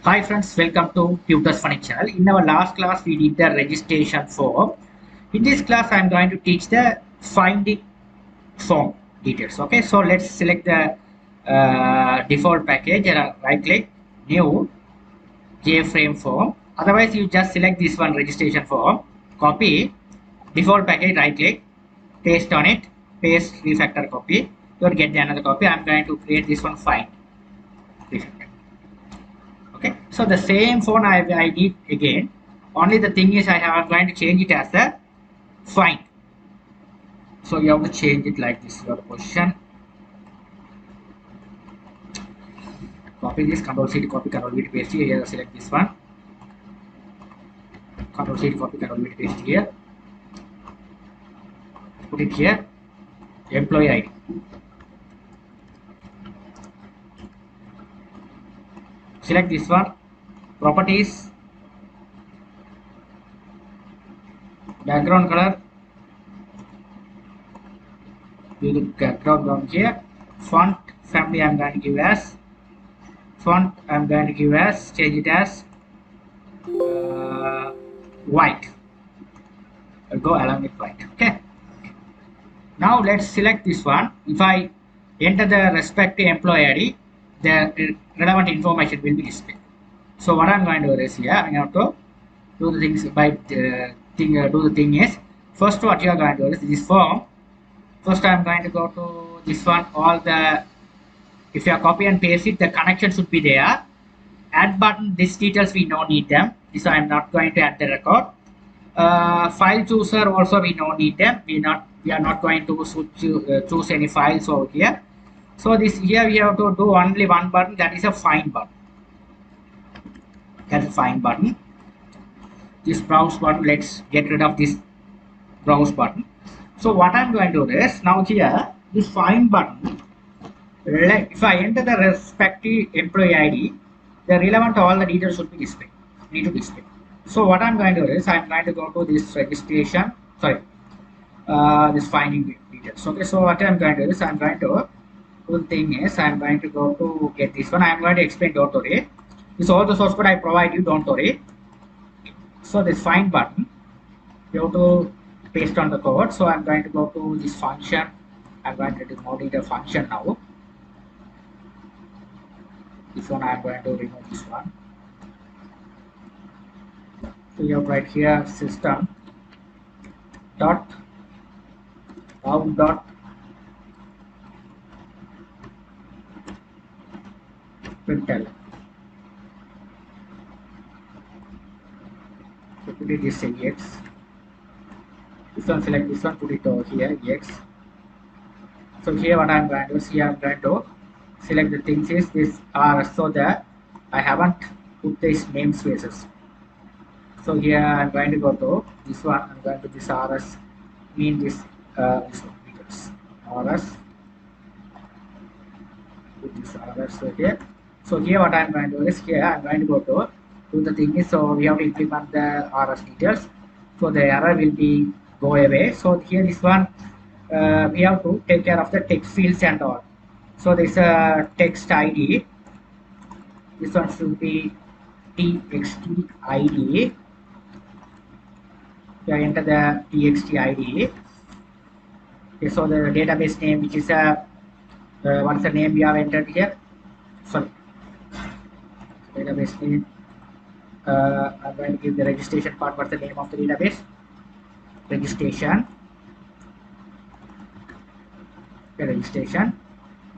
Hi friends, welcome to Tutor's Funny channel. In our last class, we did the registration form. In this class, I am going to teach the finding form details. Okay, so let's select the default package and right click, new JFrame form. Otherwise, you just select this one registration form, copy default package, right click, paste on it, paste refactor copy. You'll get the another copy. I'm going to create this one find refactor. Okay, so the same phone I did again, only the thing is I'm going to change it as a find. So you have to change it like this, your position, copy this, control C to copy, control V to paste here, select this one, control C to copy, control V to paste here, put it here, employee ID. Select this one, properties, background color, do the background down here, font family I'm going to give as, font I'm going to give as, change it as white. I'll go along with white. Okay. Now let's select this one. If I enter the respective employee ID, the relevant information will be displayed. So what I'm going to do is here, I'm going to do the things by do the thing is, first what you are going to do is this form. First I'm going to go to this one, all the, if you are copy and paste it, the connection should be there. Add button, these details we don't need them. This I'm not going to add the record. File chooser also we don't need them. We are not going to choose any files over here. So this here we have to do only one button, that is a find button. That's a find button. This browse button, let's get rid of this browse button. So what I'm going to do is, now here this find button, if I enter the respective employee ID, the relevant all the details should be displayed, need to display. So what I'm going to do is, I'm going to go to this registration, sorry, this finding details. Okay, so what I'm going to do is, I'm going to do the thing is, I'm going to go to get this one. I'm going to explain, don't worry. This all the source code I provide you, don't worry. So this find button, you have to paste on the code. So I'm going to go to this function. I'm going to modify the function now. This one I'm going to remove this one. So you have right here system dot out dot println. So put it is ex. This one, select this one, put it over here ex. So here what I'm going to see, I'm going to select the things is this rs, so that I haven't put these namespaces. So here I'm going to go to this one. I'm going to this rs mean this this one because rs, put this rs right here. So here what I'm going to do is, here I'm going to go to do the thing is, so we have to implement the rs details, so the error will be go away. So here this one we have to take care of the text fields and all. So this text ID, this one should be txt ID. You enter the txt ID. Okay, so the database name, which is what's the name we have entered here? Sorry, database name. I'm going to give the registration part. What's the name of the database? Registration. Okay, registration.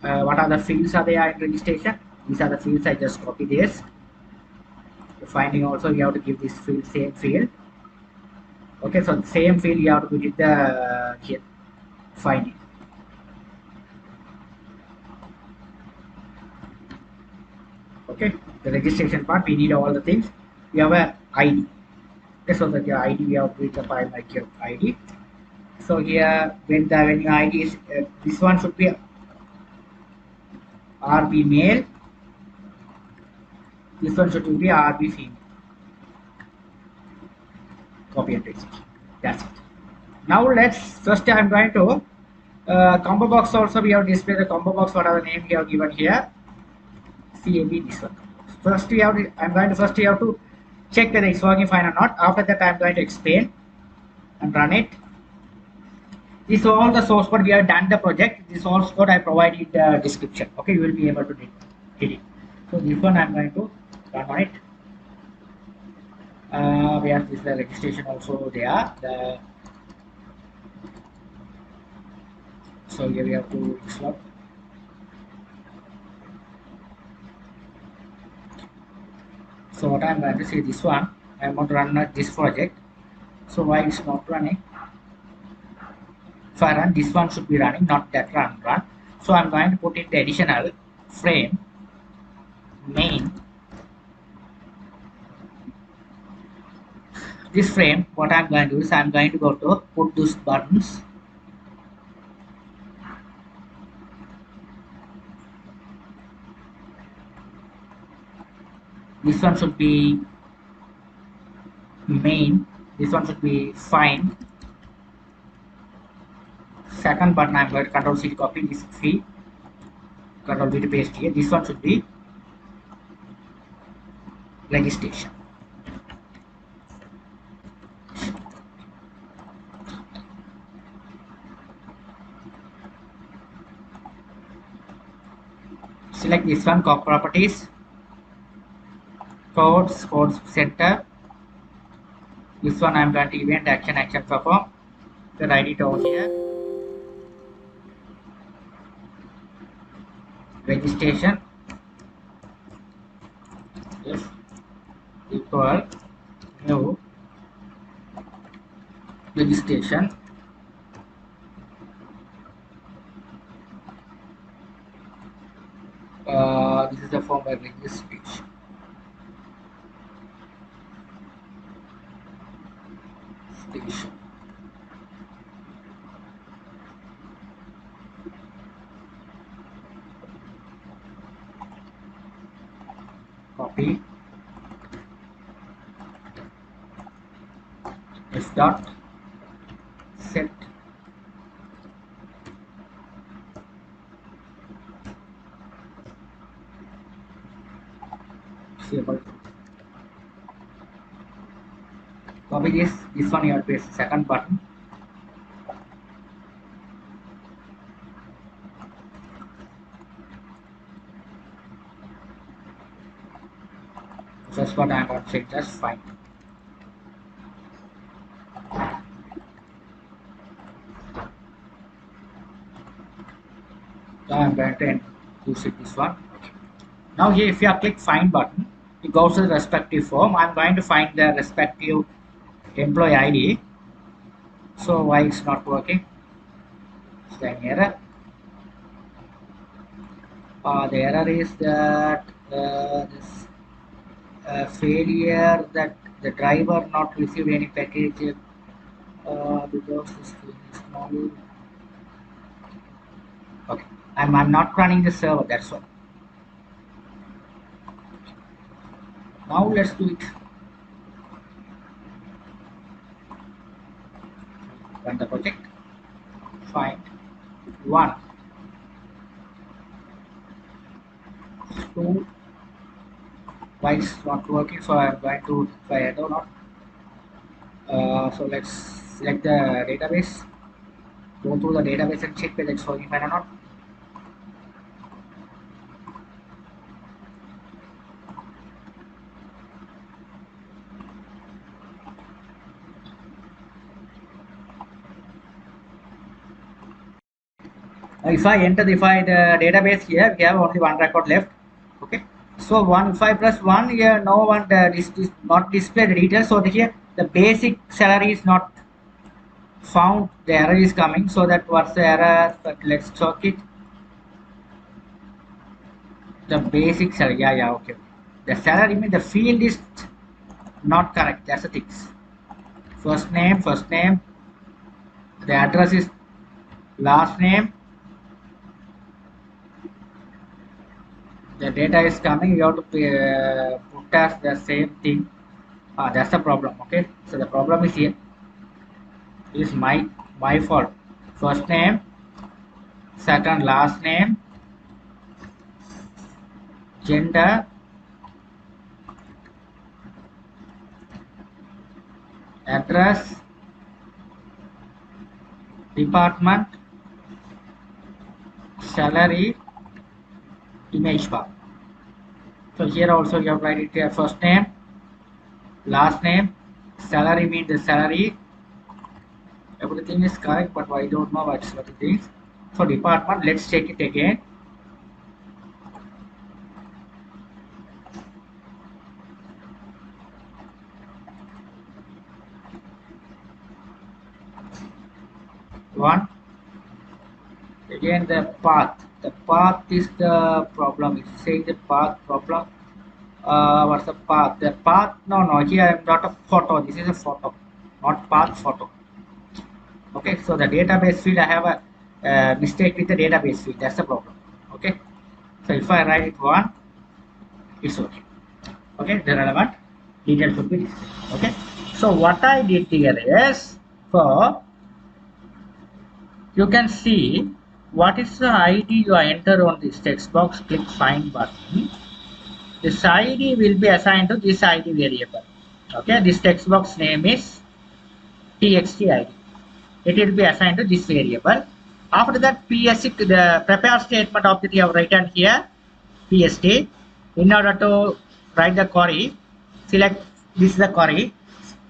What are the fields are there in registration? These are the fields. I just copy this. The finding also you have to give this field, same field. Okay, so the same field you have to put it the here finding. Okay, the registration part we need all the things. We have a ID. Okay, so that your ID we have to create a file like your ID. So here when your ID is this one should be RB male. This one should be RB female. Copy and paste. That's it. Now let's first I'm going to combo box also we have displayed the combo box. What are the name we have given here? CAB this one. So First you have to, first you have to check whether it's working fine or not. After that I'm going to explain and run it. This is all the source code we have done the project. This source code I provided the description. Okay, you will be able to read it. So this one I'm going to run on it. We have this the registration also there. So here we have to this one. So what I'm going to say this one, I want to run this project. So why it's not running? If I run this one should be running, not that run. So I'm going to put in the additional frame main. This frame, what I'm going to do is I'm going to go to put those buttons. This one should be main. This one should be find. Second button I'm going to Control C to copy this field. Control V to paste here. This one should be registration. Select this one, properties, codes center. This one I'm going to event action perform. Then write it over here. Registration is equal new registration. This is the form by registration. Copy f dot set disable. Copy this one you have to paste second button. First one I'm going to say just fine. Now I'm going to use this one. Okay. Now here if you click find button, it goes to the respective form. I'm going to find the respective employee ID. So why it's not working? It's an error. The error is that this failure that the driver not received any package because this thing is small. Okay, I'm not running the server, that's all. Now let's do it. Run the project. Find 1, 2. Why it's not working? So I'm going to try it or not. So let's select the database. Go through the database and check whether it's working fine or not. If I enter the database here, we have only one record left. Okay, so if I press 1 here, no one this not display the details. So here the basic salary is not found. The error is coming. So that what's the error? But let's check it. The basic salary, yeah, okay. The salary means the field is not correct. That's the thing. First name. The address is last name. The data is coming, you have to put as the same thing. That's the problem. Okay, so the problem is here. Is my fault. First name, second last name, gender, address, department, salary, image bar. So here also you have write it here, first name, last name, salary means the salary. Everything is correct, but I don't know what it is. So department, let's check it again. One. Again the path. The path is the problem. It's saying the path problem. What's the path? The path, no, here I'm not a photo. This is a photo, not path, photo. Okay, so the database field, I have a mistake with the database field. That's the problem. Okay, so if I write it one, it's okay. Okay, the relevant details should be displayed. Okay, so what I did here is, for you can see what is the ID you enter on this text box, click find button. This ID will be assigned to this ID variable. Okay, this text box name is txt ID. It will be assigned to this variable. After that, PST, the prepare statement object you have written here, PST. In order to write the query, select this is the query.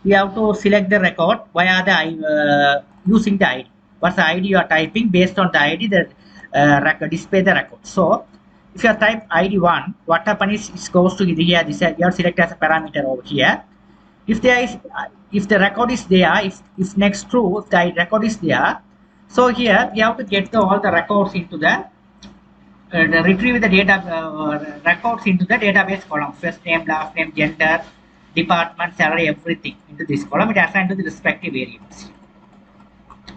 We have to select the record via the using the ID. What's the ID you are typing? Based on the ID, the record display the record. So if you type ID 1, what happens is it goes to here. This you have select as a parameter over here. If there is, if the record is there, if next true, if the record is there, so here we have to get all the records into the retrieve the data records into the database column. First name, last name, gender, department, salary, everything into this column. It assigned to the respective variables.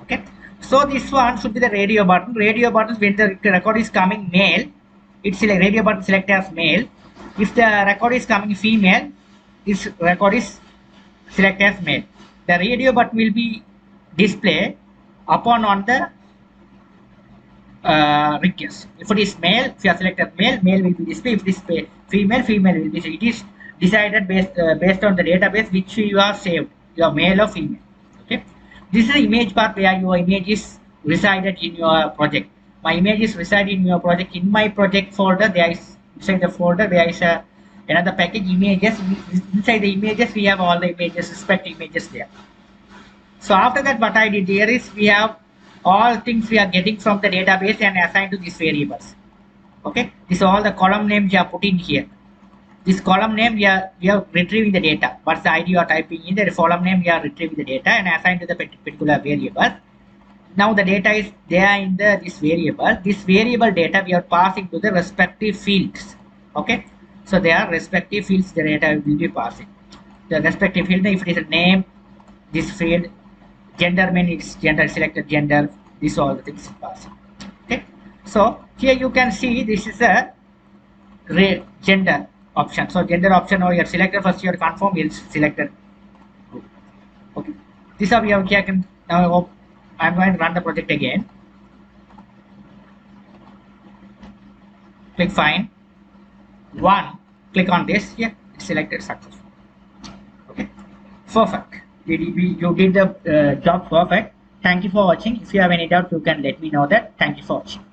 Okay. So this one should be the radio button. Radio button, when the record is coming male, it's select radio button select as male. If the record is coming female, this record is select as male. The radio button will be displayed upon on the request. If it is male, if you are selected male, male will be displayed. If it is female, female will be displayed. It is decided based on the database which you are saved, your male or female. Okay. This is the image part where your image is resided in your project. My image is resided in your project. In my project folder, there is inside the folder there is another package images. Inside the images we have all the images, respective images there. So after that, what I did here is we have all things we are getting from the database and assigned to these variables. Okay, this is all the column names you are putting here. This column name we are retrieving the data. What's the ID you are typing in the column name, we are retrieving the data and assigned to the particular variable. Now the data is there in this variable. This variable data we are passing to the respective fields. Okay, so there are respective fields the data will be passing. The respective field, if it is a name, this field, gender means it's gender, selected gender, this all the things passing. Okay, so here you can see this is a gender option. So gender option, or your selected first your confirm is selected group. Okay, this is how we have can now. I'm going to run the project again. Click find one, click on this here, it's selected successful. Okay, perfect. You did the job perfect. Thank you for watching. If you have any doubt, you can let me know that. Thank you for watching.